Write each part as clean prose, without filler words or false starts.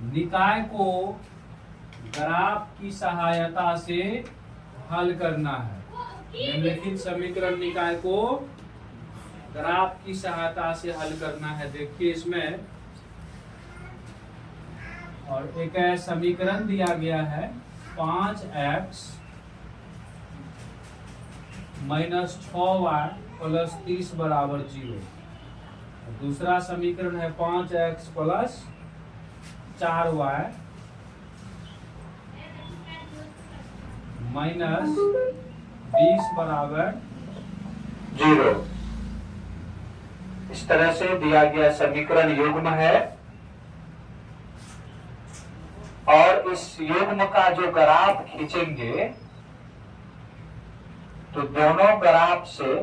निकाय को ग्राफ की सहायता से हल करना है। निम्नलिखित समीकरण निकाय को ग्राफ की सहायता से हल करना है। देखिए इसमें और एक समीकरण दिया गया है 5x माइनस 6y प्लस 30 बराबर 0। दूसरा समीकरण है 5x प्लस 4y माइनस 20 बराबर 0। इस तरह से दिया गया समीकरण युग्म है और इस युग्म का जो ग्राफ खींचेंगे तो दोनों ग्राफ से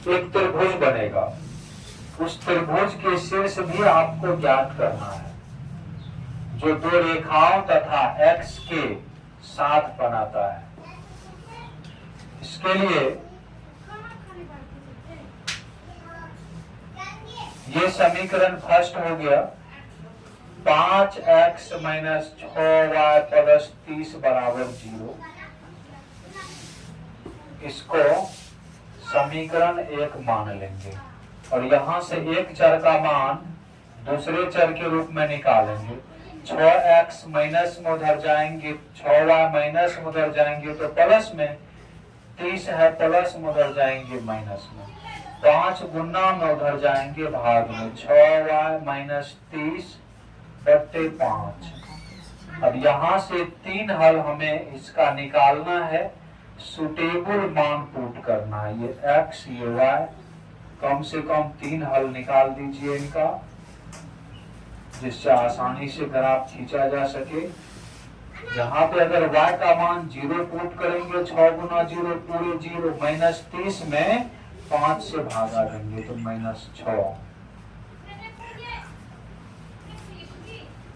एक त्रिभुज बनेगा। उस त्रिभुज के शीर्ष भी आपको ज्ञात करना है जो दो रेखाओं तथा x के साथ बनाता है। इसके लिए ये समीकरण फर्स्ट हो गया 5x माइनस 6y प्लस 30 बराबर 0। इसको समीकरण 1 मान लेंगे और यहां से एक चर का मान दूसरे चर के रूप में निकालेंगे। 6x माइनस में उधर जाएंगे, 6y माइनस में उधर जाएंगे तो प्लस में, 30 है प्लस में उधर जाएंगे माइनस में, 5 गुना में उधर जाएंगे भाग में, 6y माइनस 30 बट्टे 5। अब यहाँ से 3 हल हमें इसका निकालना है। सुटेबल मान पुट करना है। ये x ये y, कम से कम 3 हल निकाल दीजिए इनका, जिससे आसानी से ग्राफ खींचा जा सके। यहाँ पे अगर y का मान 0 पुट करेंगे, 6 गुना 0 पूरे 0, माइनस 30 में 5 से भागा देंगे तो माइनस 6।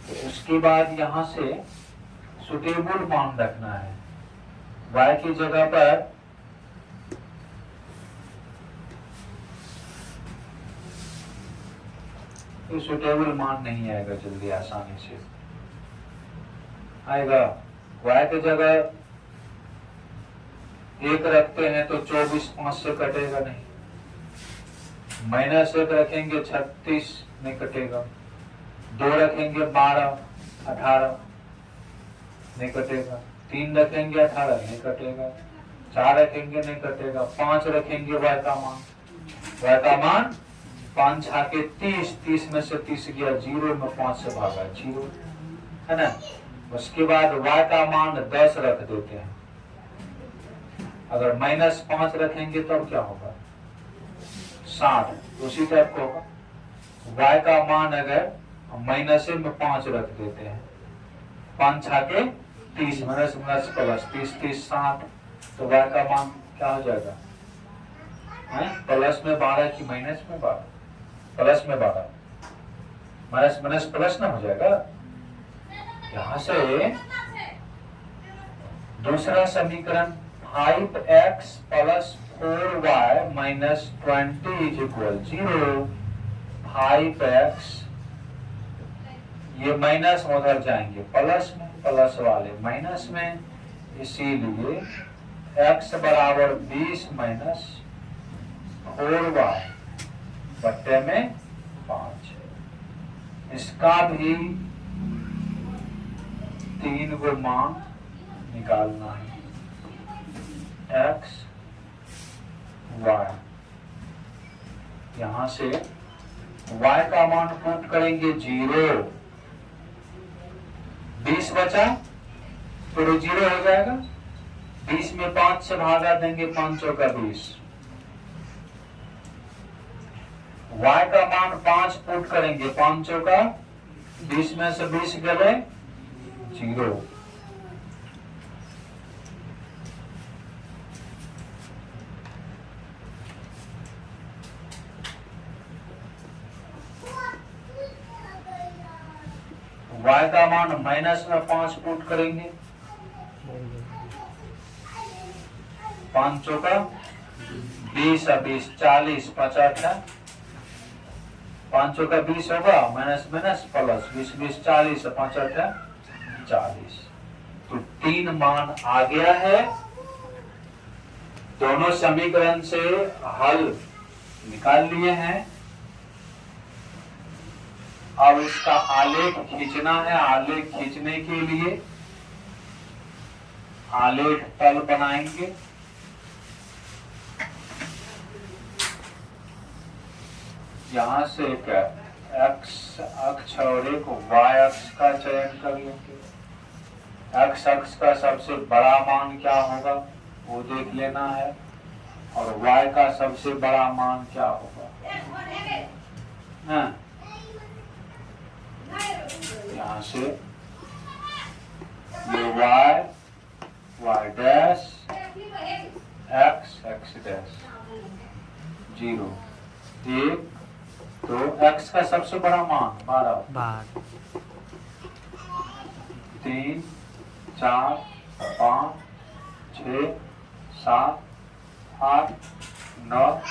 तो उसके बाद यहाँ से सुटेबल मान रखना है। y की जगह पर सुटेबल मान नहीं आएगा जल्दी आसानी से आएगा। y की जगह 1 रखते हैं तो 24 5 से कटेगा नहीं, माइनस 1 रखेंगे 36 नहीं कटेगा, 2 रखेंगे 12 18 नहीं कटेगा, 3 रखेंगे 18 नहीं कटेगा, 4 रखेंगे नहीं कटेगा, 5 रखेंगे y का मान 5 छाके 30, 30 में से 30 गया 0 में 5 से भागा 0 है ना। उसके बाद y का मान 10 रख देते हैं। अगर माइनस 5 रखेंगे तब क्या होगा 60। उसी टाइप का होगा। y का मान अगर माइनस में 5 रख देते हैं, 5 छाके 30 माइनस माइनस प्लस 30 30 60, तो y का मान क्या हो जाएगा प्लस में 12 की माइनस में 12, प्लस में 12, माइनस माइनस प्लस ना हो जाएगा। यहां से दूसरा समीकरण 5x plus 4y minus 20 is equal 0। 5x ये माइनस उधर जाएंगे प्लस में, प्लस वाले माइनस में, इसीलिए x बराबर 20 माइनस 4y बट्टे में 5। इसका भी 3 को मान निकालना है। x y, यहां से y का मान पुट करेंगे 0, 20 बचा तो 0 हो जाएगा। 20 में 5 से भागा देंगे, 5 चौका 20। y का मान 5 पुट करेंगे, 5 चौका 20 में से 20 गए 0। y का मान माइनस में 5 पुट करेंगे, 5 चौका 20 20 40 55, 5 का 20 होगा, माइनस माइनस प्लस, 20 20 40, 5 40। तो 3 मान आ गया है। दोनों समीकरण से हल निकाल लिए हैं। अब इसका आलेख खींचना है। आलेख खींचने के लिए आलेख तल बनाएंगे। यहां से एक एक्स अक्ष और एक वाई अक्ष का चयन कर लेंगे। एक्स अक्ष का सबसे बड़ा मान क्या होगा वो देख लेना है, और वाई का सबसे बड़ा मान क्या होगा। हाँ। यहाँ से ये वाई डैश एक्स डैश 0 1 तो एक्स का सबसे बड़ा मान 12 3 4 5 6 7 8 9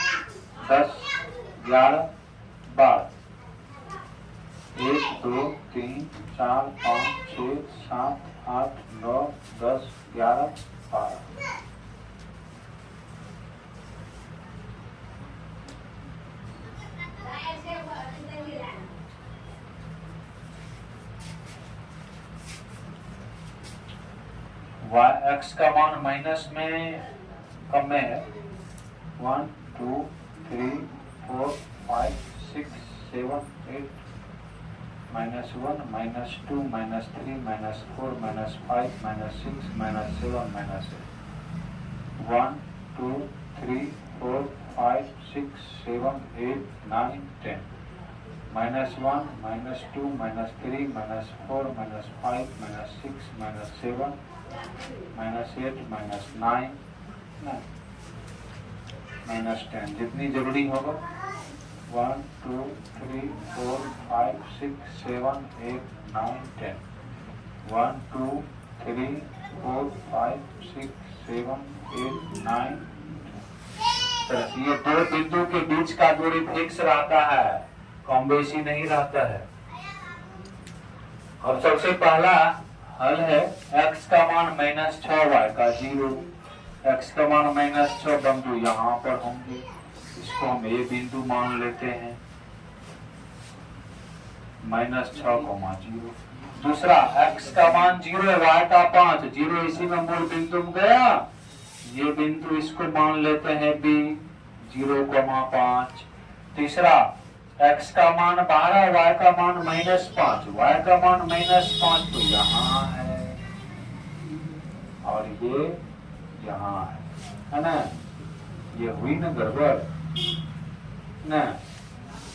10 11 12 1 2 3 4 5 6 7 8 9 10 11 12। एक्स का मान माइनस में कम में है। 1 2 3 4 5 6 7 8 -1 -2 -3 -4 -5 -6 -7 -8 1 2 3 4 5 6 7 8 9 10 -1 -2 -3 -4 -5 -6 -7 -8 -9 -10 जितनी जरूरी होगा। 1 2 3 4 5 6 7 8 9 10 1 2 3 4 5 6 7 8 9। ये दो बिंदु के बीच का दूरी फिक्स रहता है, कम बेसी नहीं रहता है। अब सबसे पहला हल है x का मान -6 y का 0। x का मान -6 बिंदु यहाँ पर होंगे, इसको हम ये बिंदु मान लेते हैं -6,0। दूसरा x का मान 0 y का 5, 0 इसी में मूल बिंदु गया, ये बिंदु इसको मान लेते हैं b 0,5। तीसरा x का मान 12, y का मान -5, y का मान -5 तो यहाँ है और ये यहाँ है ना। ये हुई ना गड़बड़ ना,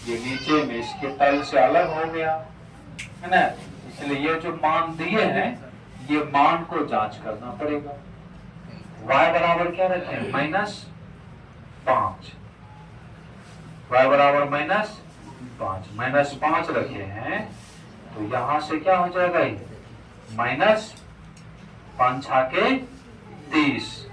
ये नीचे में इसके तल से अलग हो गया है ना। इसलिए ये जो मान दिए हैं ये मान को जांच करना पड़ेगा। y बराबर क्या रखे हैं -5, y बराबर -5 -5 रखे हैं, तो यहां से क्या हो जाएगा ये -5×30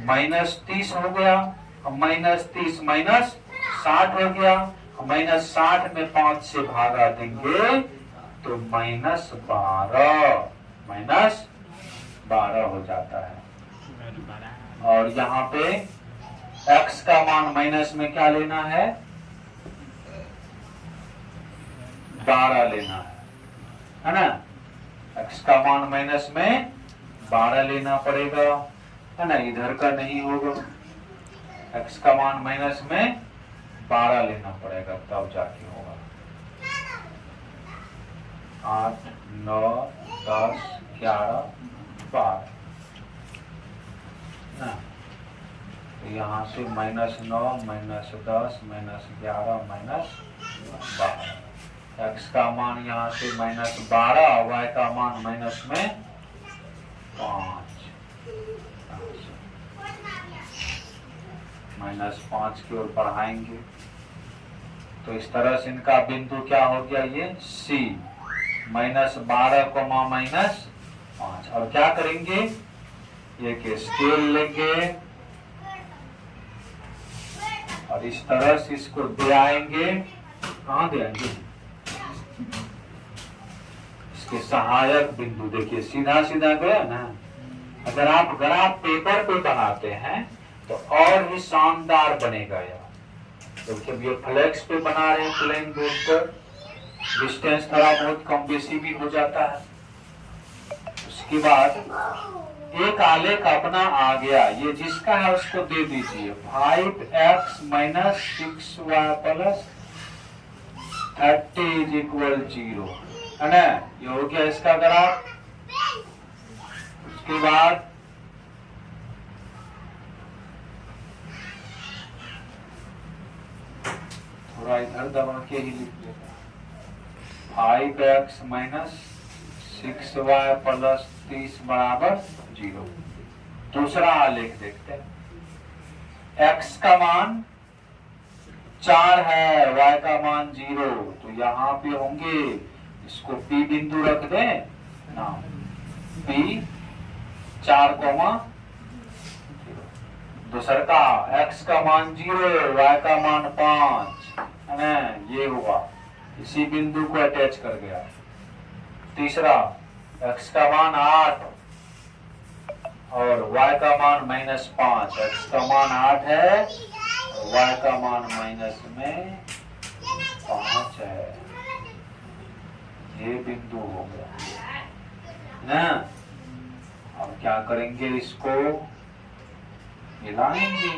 -30 हो गया। -30 -60 हो गया। -60 में 5 से भागा देंगे तो -12 हो जाता है। और यहाँ पे x का मान माइनस में क्या लेना है 12 लेना है ना। x का मान माइनस में 12 लेना पड़ेगा है ना, इधर का नहीं होगा। x का मान माइनस में 12 लेना पड़ेगा तब जाके होगा। 8 9 10 11 12 ना, तो यहाँ से -9 -10 -11 -12। x का मान यहाँ से -12, y का मान माइनस में 5, -5 की ओर बढ़ाएंगे तो इस तरह से इनका बिंदु क्या हो गया ये C -12, -5। और क्या करेंगे एक स्केल लेंगे और इस तरह से इसको दे आएंगे कहाँ गया ये? इसके सहायक बिंदु देखिए सीधा सीधा गया ना। अगर आप ग्राफ पेपर पे बनाते हैं तो और भी शानदार बनेगा यार। देखिए ये फ्लेक्स पे बना रहे हैं प्लेन बोर्ड पर, डिस्टेंस थोड़ा बहुत कम बेसी भी हो जाता है। उसके बाद एक आलेख अपना आ गया, ये जिसका है उसको दे दीजिए 5x - 6y + 30 = 0 है ना। ये हो गया इसका ग्राफ। उसके बाद थोड़ा इधर दबा के ही लिख लेगा 5x - 6y + 30 = 0। दूसरा आलेख देखते हैं। x का मान 4 है, y का मान 0, तो यहाँ पे होंगे, इसको P बिंदु रख दें ना, P 4, 0। दूसरा का x का मान 0, y का मान 5 है ना, ये हुआ, इसी बिंदु को अटैच कर गया। तीसरा x का मान 8 और y का मान -5, x का मान 8 है, y का मान -5 है, ये बिंदु हो गया ना। अब क्या करेंगे, इसको मिलाएंगे।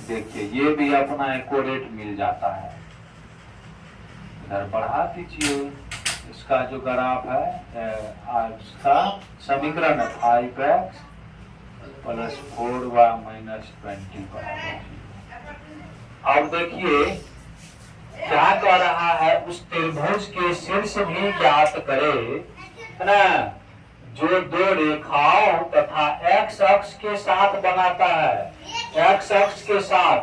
देखिए ये भी अपना एक्यूरेट मिल जाता है। इधर बढ़ा दीजिए, इसका जो ग्राफ है इसका समीकरण है 5x + 4y - 20 = 0। अब देखिए क्या कह रहा है, उस त्रिभुज के शीर्ष भी ज्ञात करे है ना, जो दो रेखाओं तथा x अक्ष के साथ बनाता है। x अक्ष के साथ,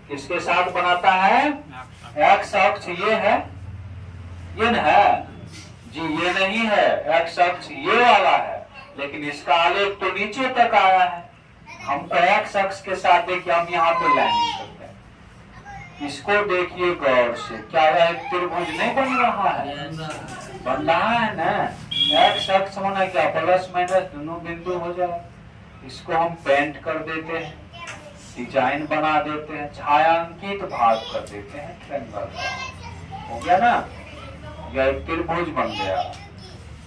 किसके साथ बनाता है? x अक्ष ये है, ये न है जी, ये नहीं है, x अक्ष ये वाला है, लेकिन इसका आलेख तो नीचे तक आया है। हमको x अक्ष के साथ देखिए, हम यहाँ पे लाइन करते हैं, इसको देखिए गौर से, क्या यह एक त्रिभुज नहीं बन रहा है? बन रहा है ना। x अक्ष होना क्या, प्लस माइनस दोनों बिंदु हो जाए। इसको हम पेंट कर देते हैं, डिजाइन बना देते हैं, छायांकित भाग कर देते हैं, ट्रायंगल हो गया ना। यह एक त्रिभुज बन गया।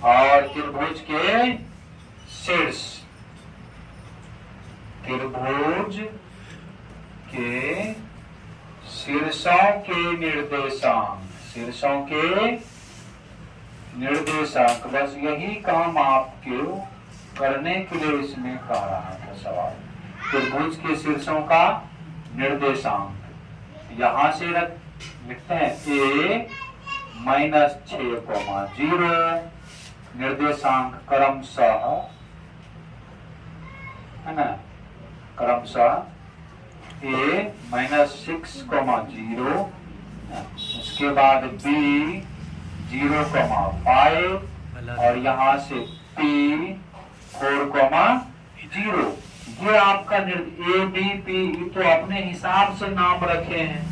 और त्रिभुज के शीर्ष, त्रिभुज के शीर्षों के निर्देशांक, शीर्षों के निर्देशांक, बस यही काम आपके करने के लिए इसमें कह रहा था सवाल। त्रिभुज के शीर्षों का निर्देशांक यहां से लिखते हैं a - 6, 0, निर्देशांक क्रमशः है ना, क्रमशः a - 6, 0, उसके बाद b 0, 5 और यहाँ से p 4, 0। ये आपका a b p तो अपने हिसाब से नाम रखे हैं,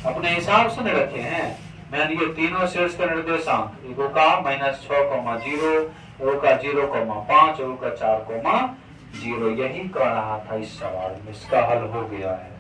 अपने हिसाब से नहीं रखे हैं। मैंने ये तीनों शीर्ष का निर्देशांक, एगो का -6, 0, एगो का 0, 5, एगो का 4, 0, यही कह रहा था इस सवाल में। इसका हल हो गया है।